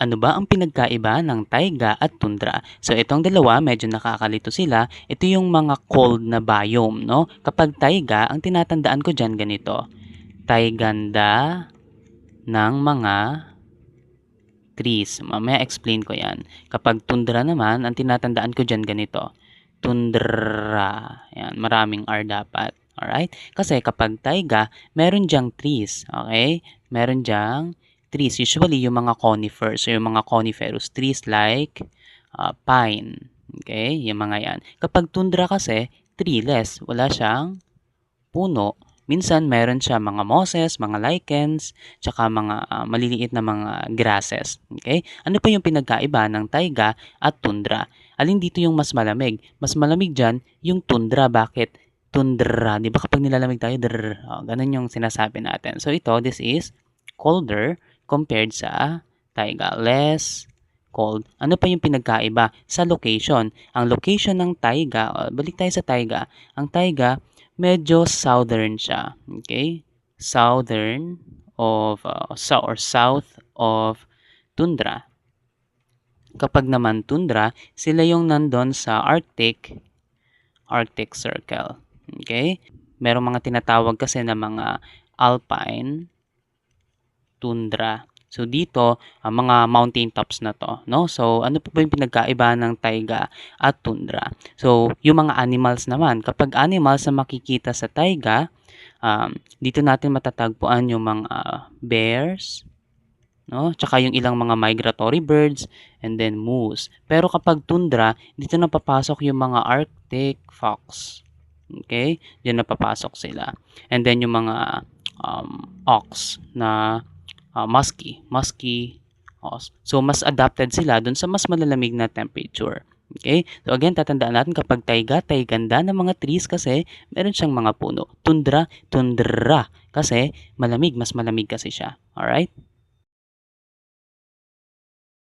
Ano ba ang pinagkaiba ng taiga at tundra? So itong dalawa, medyo nakakalito sila. Ito yung mga cold na biome, no? Kapag taiga, ang tinatandaan ko dyan ganito. Taiganda ng mga trees. Mamaya explain ko yan. Kapag tundra naman, ang tinatandaan ko dyan ganito. Tundra. Yan, maraming R dapat. Alright? Kasi kapag taiga, meron dyang trees. Okay? Meron dyang trees. Usually, yung mga conifers or yung mga coniferous trees like pine. Okay? Yung mga yan. Kapag tundra kasi, treeless. Wala siyang puno. Minsan, meron siya mga mosses, mga lichens, tsaka mga maliliit na mga grasses. Okay? Ano pa yung pinagkaiba ng taiga at tundra? Alin dito yung mas malamig? Mas malamig dyan yung tundra. Bakit? Tundra. Di ba kapag nilalamig tayo, ganun yung sinasabi natin. So ito, this is colder compared sa taiga. Less cold. Ano pa yung pinagkaiba? Sa location. Ang location ng taiga, balik tayo sa taiga. Ang taiga, medyo southern siya. Okay? Southern of, south of tundra. Kapag naman tundra, sila yung nandun sa Arctic Circle. Okay? Merong mga tinatawag kasi na mga alpine tundra. So dito, mga mountain tops na to, no? So ano pa ba yung pinagkaiba ng taiga at tundra? So yung mga animals naman, kapag animals na makikita sa taiga, dito natin matatagpuan yung mga bears, no? Tsaka yung ilang mga migratory birds and then moose. Pero kapag tundra, dito na papasok yung mga Arctic fox. Okay? Diyan na papasok sila. And then yung mga ox na musky ox. So, mas adapted sila dun sa mas malalamig na temperature. Okay? So, again, tatandaan natin kapag taiga, taiganda ng mga trees kasi meron siyang mga puno. Tundra kasi malamig, mas malamig kasi siya. Alright?